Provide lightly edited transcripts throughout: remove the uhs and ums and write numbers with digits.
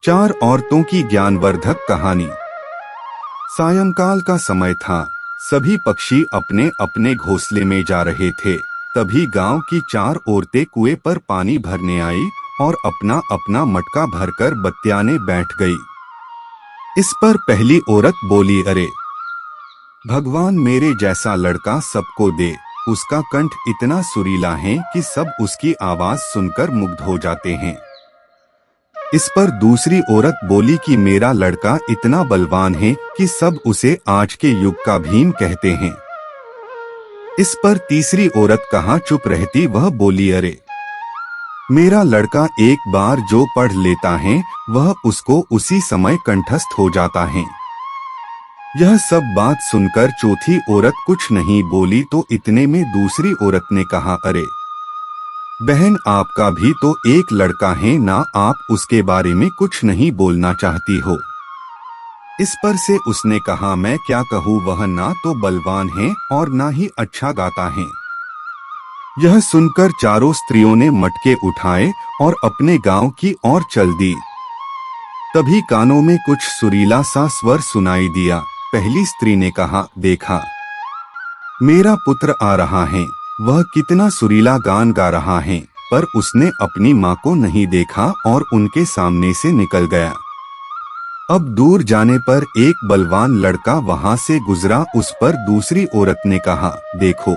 चार औरतों की ज्ञानवर्धक कहानी। सायंकाल का समय था। सभी पक्षी अपने अपने घोंसले में जा रहे थे। तभी गांव की चार औरतें कुएं पर पानी भरने आई और अपना अपना मटका भरकर बतियाने बैठ गई। इस पर पहली औरत बोली, अरे भगवान, मेरे जैसा लड़का सबको दे। उसका कंठ इतना सुरीला है कि सब उसकी आवाज सुनकर मुग्ध हो जाते हैं। इस पर दूसरी औरत बोली कि मेरा लड़का इतना बलवान है कि सब उसे आज के युग का भीम कहते हैं। इस पर तीसरी औरत कहाँ चुप रहती, वह बोली, अरे मेरा लड़का एक बार जो पढ़ लेता है वह उसको उसी समय कंठस्थ हो जाता है। यह सब बात सुनकर चौथी औरत कुछ नहीं बोली तो इतने में दूसरी औरत ने कहा, अरे बहन, आपका भी तो एक लड़का है ना, आप उसके बारे में कुछ नहीं बोलना चाहती हो। इस पर से उसने कहा, मैं क्या कहूँ, वह ना तो बलवान है और ना ही अच्छा गाता है। यह सुनकर चारों स्त्रियों ने मटके उठाए और अपने गांव की ओर चल दी। तभी कानों में कुछ सुरीला सा स्वर सुनाई दिया। पहली स्त्री ने कहा, देखा, मेरा पुत्र आ रहा है। वह कितना सुरीला गान गा रहा है। पर उसने अपनी माँ को नहीं देखा और उनके सामने से निकल गया। अब दूर जाने पर एक बलवान लड़का वहां से गुजरा। उस पर दूसरी औरत ने कहा, देखो,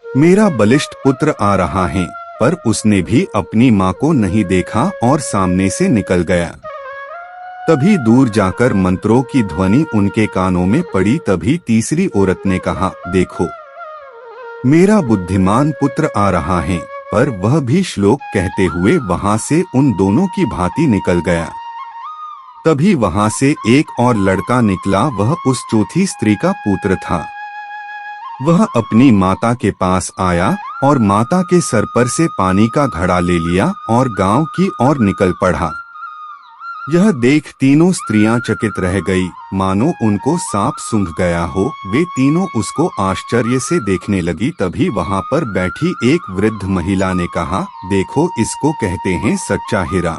मेरा बलिष्ठ पुत्र आ रहा है। पर उसने भी अपनी माँ को नहीं देखा और सामने से निकल गया। तभी दूर जाकर मंत्रों की ध्वनि उनके कानों में पड़ी। तभी तीसरी औरत ने कहा, देखो, मेरा बुद्धिमान पुत्र आ रहा है। पर वह भी श्लोक कहते हुए वहां से उन दोनों की भांति निकल गया। तभी वहां से एक और लड़का निकला। वह उस चौथी स्त्री का पुत्र था। वह अपनी माता के पास आया और माता के सर पर से पानी का घड़ा ले लिया और गांव की ओर निकल पड़ा। यह देख तीनों स्त्रियां चकित रह गई, मानो उनको सांप सूंघ गया हो। वे तीनों उसको आश्चर्य से देखने लगी। तभी वहां पर बैठी एक वृद्ध महिला ने कहा, देखो, इसको कहते हैं सच्चा हीरा।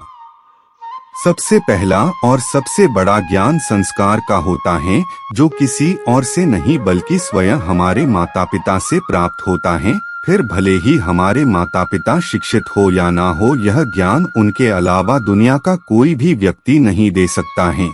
सबसे पहला और सबसे बड़ा ज्ञान संस्कार का होता है, जो किसी और से नहीं बल्कि स्वयं हमारे माता पिता से प्राप्त होता है। फिर भले ही हमारे माता पिता शिक्षित हो या ना हो, यह ज्ञान उनके अलावा दुनिया का कोई भी व्यक्ति नहीं दे सकता है।